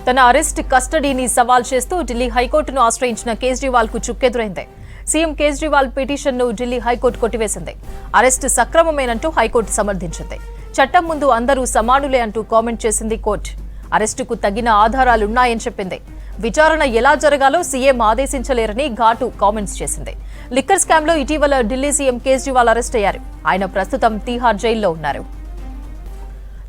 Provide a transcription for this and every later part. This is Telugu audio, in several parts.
తన అరెస్ట్ కస్టడీని సవాల్ చేస్తూ ఢిల్లీ హైకోర్టును ఆశ్రయించిన కేజ్రీవాల్ కు చుక్కెదురైంది. సీఎం కేజ్రీవాల్ పిటిషన్ను ఢిల్లీ హైకోర్టు కొట్టివేసింది. అరెస్టు సక్రమమేనంటూ హైకోర్టు సమర్థించింది. చట్టం ముందు అందరూ సమానులే అంటూ కామెంట్ చేసింది కోర్టు. అరెస్టుకు తగిన ఆధారాలున్నాయని చెప్పింది. విచారణ ఎలా జరగాలో సీఎం ఆదేశించలేరని ఘాటు కామెంట్స్ చేసింది. లిక్కర్ స్కామ్ లో ఇటీవల ఢిల్లీ సీఎం కేజ్రీవాల్ అరెస్ట్ అయ్యారు. ఆయన ప్రస్తుతం తీహార్ జైల్లో ఉన్నారు.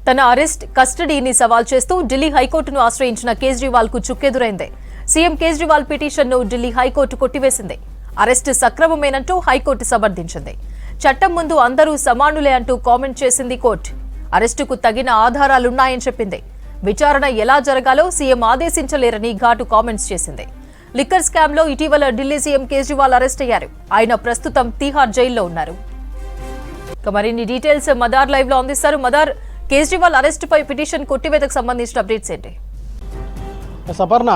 తన అరెస్ట్ కస్టడీని సవాల్ చేస్తూ ఢిల్లీ హైకోర్టును ఆశ్రయించిన కేజ్రీవాల్ కు చుక్కెదురైంది. సీఎం కేజ్రీవాల్ పిటిషన్ను ఢిల్లీ హైకోర్టు కొట్టివేసింది. అరెస్టు సక్రమమేనంటూ హైకోర్టు సమర్థించింది. చట్టం ముందు అందరూ సమానులే అంటూ కామెంట్ చేసింది కోర్టు. అరెస్టుకు తగిన ఆధారాలున్నాయని చెప్పింది. విచారణ ఎలా జరగాలో సీఎం ఆదేశించలేరని ఘాటు కామెంట్స్ చేసింది. లిక్కర్ స్కామ్ లో ఇటీవల ఢిల్లీ సీఎం కేజ్రీవాల్ అరెస్ట్ అయ్యారు. ఆయన ప్రస్తుతం తీహార్ జైల్లో ఉన్నారు. మరిన్ని డీటెయిల్స్ మదార్ లైవ్ లో అందిస్తారు. మదార్, కేజ్రీవాల్ అరెస్టుపై పిటిషన్ కొట్టివేతకు సంబంధించిన అప్డేట్స్ ఏంటి? సపర్ణ,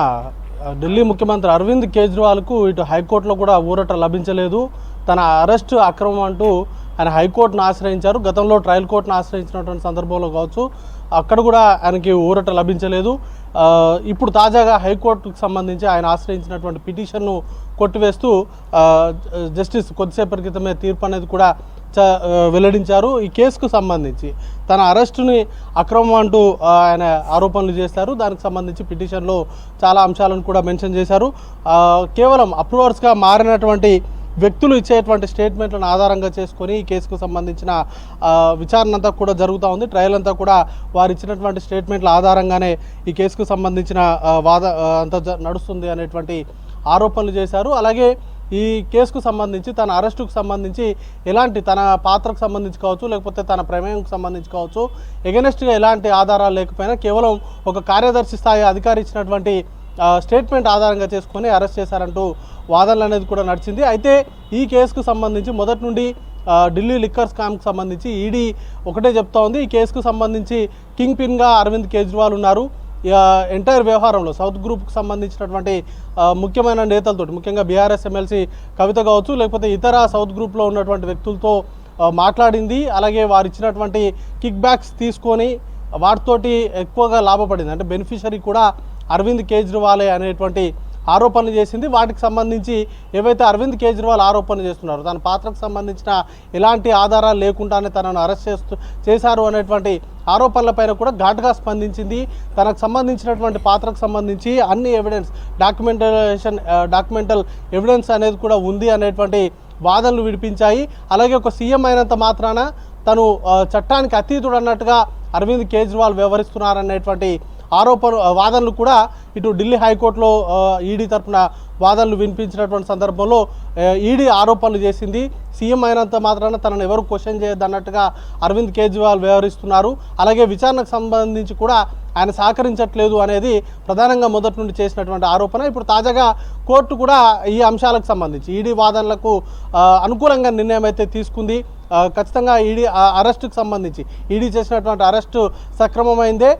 ఢిల్లీ ముఖ్యమంత్రి అరవింద్ కేజ్రీవాల్కు ఇటు హైకోర్టులో కూడా ఊరట లభించలేదు. తన అరెస్టు అక్రమం అంటూ ఆయన హైకోర్టును ఆశ్రయించారు. గతంలో ట్రయల్ కోర్టును ఆశ్రయించినటువంటి సందర్భంలో కావచ్చు, అక్కడ కూడా ఆయనకి ఊరట లభించలేదు. ఇప్పుడు తాజాగా హైకోర్టుకు సంబంధించి ఆయన ఆశ్రయించినటువంటి పిటిషన్ను కొట్టివేస్తూ జస్టిస్ కొద్దిసేపటి క్రితమే తీర్పు అనేది కూడా వెల్లడించారు. ఈ కేసుకు సంబంధించి తన అరెస్టుని అక్రమం అంటూ ఆయన ఆరోపణలు చేశారు. దానికి సంబంధించి పిటిషన్లో చాలా అంశాలను కూడా మెన్షన్ చేశారు. కేవలం అప్రూవర్స్గా మారినటువంటి వ్యక్తులు ఇచ్చేటువంటి స్టేట్మెంట్లను ఆధారంగా చేసుకొని ఈ కేసుకు సంబంధించిన విచారణ అంతా కూడా జరుగుతూ ఉంది. ట్రయల్ అంతా కూడా వారు ఇచ్చినటువంటి స్టేట్మెంట్ల ఆధారంగానే ఈ కేసుకు సంబంధించిన వాద అంతా నడుస్తుంది అనేటువంటి ఆరోపణలు చేశారు. అలాగే ఈ కేసుకు సంబంధించి తన అరెస్టుకు సంబంధించి ఎలాంటి తన పాత్రకు సంబంధించి కావచ్చు, లేకపోతే తన ప్రమేయంకు సంబంధించి కావచ్చు, ఎగనెస్ట్గా ఎలాంటి ఆధారాలు లేకపోయినా కేవలం ఒక కార్యదర్శి స్థాయి అధికారి ఇచ్చినటువంటి స్టేట్మెంట్ ఆధారంగా చేసుకొని అరెస్ట్ చేశారంటూ వాదనలు అనేది కూడా నడిచింది. అయితే ఈ కేసుకు సంబంధించి మొదటి నుండి ఢిల్లీ లిక్కర్ స్కామ్కి సంబంధించి ఈడీ ఒకటే చెప్తా ఉంది. ఈ కేసుకు సంబంధించి కింగ్ పిన్గా అరవింద్ కేజ్రీవాల్ ఉన్నారు. ఎంటైర్ వ్యవహారంలో సౌత్ గ్రూప్కి సంబంధించినటువంటి ముఖ్యమైన నేతలతో, ముఖ్యంగా బీఆర్ఎస్ ఎమ్మెల్సీ కవిత కావచ్చు, లేకపోతే ఇతర సౌత్ గ్రూప్లో ఉన్నటువంటి వ్యక్తులతో మాట్లాడింది. అలాగే వారు ఇచ్చినటువంటి కిక్ బ్యాక్స్ తీసుకొని వాటితోటి ఎక్కువగా లాభపడింది. అంటే బెనిఫిషరీ కూడా అరవింద్ కేజ్రీవాలే అనేటువంటి ఆరోపణలు చేసింది. వాటికి సంబంధించి ఏవైతే అరవింద్ కేజ్రీవాల్ ఆరోపణలు చేస్తున్నారో తన పాత్రకు సంబంధించిన ఎలాంటి ఆధారాలు లేకుండానే తనను అరెస్ట్ చేశారు అనేటువంటి ఆరోపణలపైన కూడా ఘాటుగా స్పందించింది. తనకు సంబంధించినటువంటి పాత్రకు సంబంధించి అన్ని ఎవిడెన్స్ డాక్యుమెంటల్ ఎవిడెన్స్ అనేది కూడా ఉంది అనేటువంటి వాదనలు వినిపించాయి. అలాగే ఒక సీఎం అయినంత మాత్రాన తను చట్టానికి అతీతుడు అన్నట్టుగా అరవింద్ కేజ్రీవాల్ వ్యవహరిస్తున్నారనేటువంటి వాదనలు కూడా ఇటు ఢిల్లీ హైకోర్టులో ఈడీ తరఫున వాదనలు వినిపించినటువంటి సందర్భంలో ఈడీ ఆరోపణలు చేసింది. సీఎం అయినంత మాత్రాన తనను ఎవరు క్వశ్చన్ చేయొద్దు అన్నట్టుగా అరవింద్ కేజ్రీవాల్ వ్యవహరిస్తున్నారు. అలాగే విచారణకు సంబంధించి కూడా ఆయన సహకరించట్లేదు అనేది ప్రధానంగా మొదటి నుండి చేసినటువంటి ఆరోపణ. ఇప్పుడు తాజాగా కోర్టు కూడా ఈ అంశాలకు సంబంధించి ఈడీ వాదనలకు అనుకూలంగా నిర్ణయం అయితే తీసుకుంది. ఖచ్చితంగా ఈడీ అరెస్టుకు సంబంధించి ఈడీ చేసినటువంటి అరెస్టు సక్రమమైందే,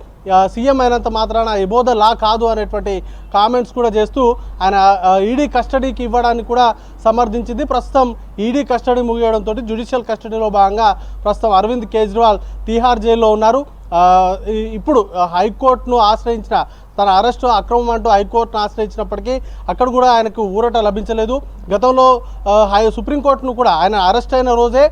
సీఎం అయినంత మాత్రాన ఎబో ద లా కాదు అనేటువంటి కామెంట్స్ కూడా చేస్తూ ఆయన ఈడీ కస్టడీకి ఇవ్వడానికి కూడా సమర్థించింది. ప్రస్తుతం ఈడీ కస్టడీ ముగియడంతో జ్యుడిషియల్ కస్టడీలో భాగంగా ప్రస్తుతం అరవింద్ కేజ్రీవాల్ తీహార్ జైల్లో ఉన్నారు. ఇప్పుడు హైకోర్టును ఆశ్రయించిన తన అరెస్టు అక్రమం అంటూ హైకోర్టును ఆశ్రయించినప్పటికీ అక్కడ కూడా ఆయనకు ఊరట లభించలేదు. గతంలో సుప్రీంకోర్టును కూడా ఆయన అరెస్ట్ అయిన రోజే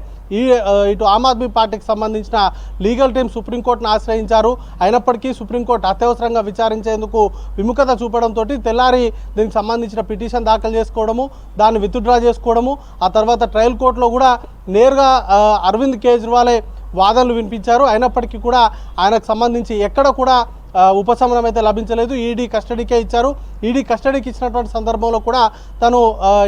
ఇటు ఆమ్ ఆద్మీ పార్టీకి సంబంధించిన లీగల్ టీం సుప్రీంకోర్టును ఆశ్రయించారు. అయినప్పటికీ సుప్రీంకోర్టు అత్యవసరంగా విచారించేందుకు విముఖత చూపడంతో తెల్లారి దీనికి సంబంధించిన పిటిషన్ దాఖలు చేసుకోవడము, దాన్ని విత్డ్రా చేసుకోవడము, ఆ తర్వాత ట్రయల్ కోర్టులో కూడా నేరుగా అరవింద్ కేజ్రీవాలే వాదనలు వినిపించారు. అయినప్పటికీ కూడా ఆయనకు సంబంధించి ఎక్కడ కూడా ఉపశమనం అయితే లభించలేదు. ఈడీ కస్టడీకే ఇచ్చారు. ఈడీ కస్టడీకి ఇచ్చినటువంటి సందర్భంలో కూడా తను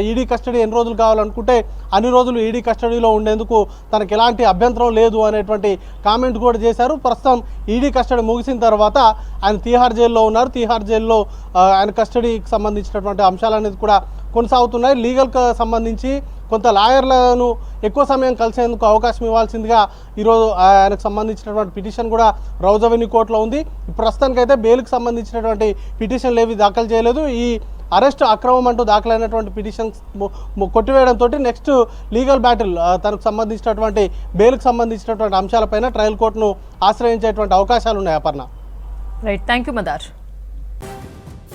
ఈడీ కస్టడీ ఎన్ని రోజులు కావాలనుకుంటే అన్ని రోజులు ఈడీ కస్టడీలో ఉండేందుకు తనకు ఎలాంటి అభ్యంతరం లేదు అనేటువంటి కామెంట్ కూడా చేశారు. ప్రస్తుతం ఈడీ కస్టడీ ముగిసిన తర్వాత ఆయన తీహార్ జైల్లో ఉన్నారు. తీహార్ జైల్లో ఆయన కస్టడీకి సంబంధించినటువంటి అంశాలు అనేది కూడా కొనసాగుతున్నాయి. లీగల్కి సంబంధించి కొంత లాయర్లను ఎక్కువ సమయం కలిసేందుకు అవకాశం ఇవ్వాల్సిందిగా ఈరోజు ఆయనకు సంబంధించినటువంటి పిటిషన్ కూడా రౌజ్ అవెన్యూ కోర్టులో ఉంది. ప్రస్తుతానికైతే బెయిల్కి సంబంధించినటువంటి పిటిషన్లు ఏవి దాఖలు చేయలేదు. ఈ అరెస్ట్ అక్రమం అంటూ దాఖలైనటువంటి పిటిషన్స్ కొట్టివేయడంతో నెక్స్ట్ లీగల్ బ్యాటిల్ తనకు సంబంధించినటువంటి బెయిల్కి సంబంధించినటువంటి అంశాలపైన ట్రయల్ కోర్టును ఆశ్రయించేటువంటి అవకాశాలు ఉన్నాయి. Aparna. Right, thank you Madar.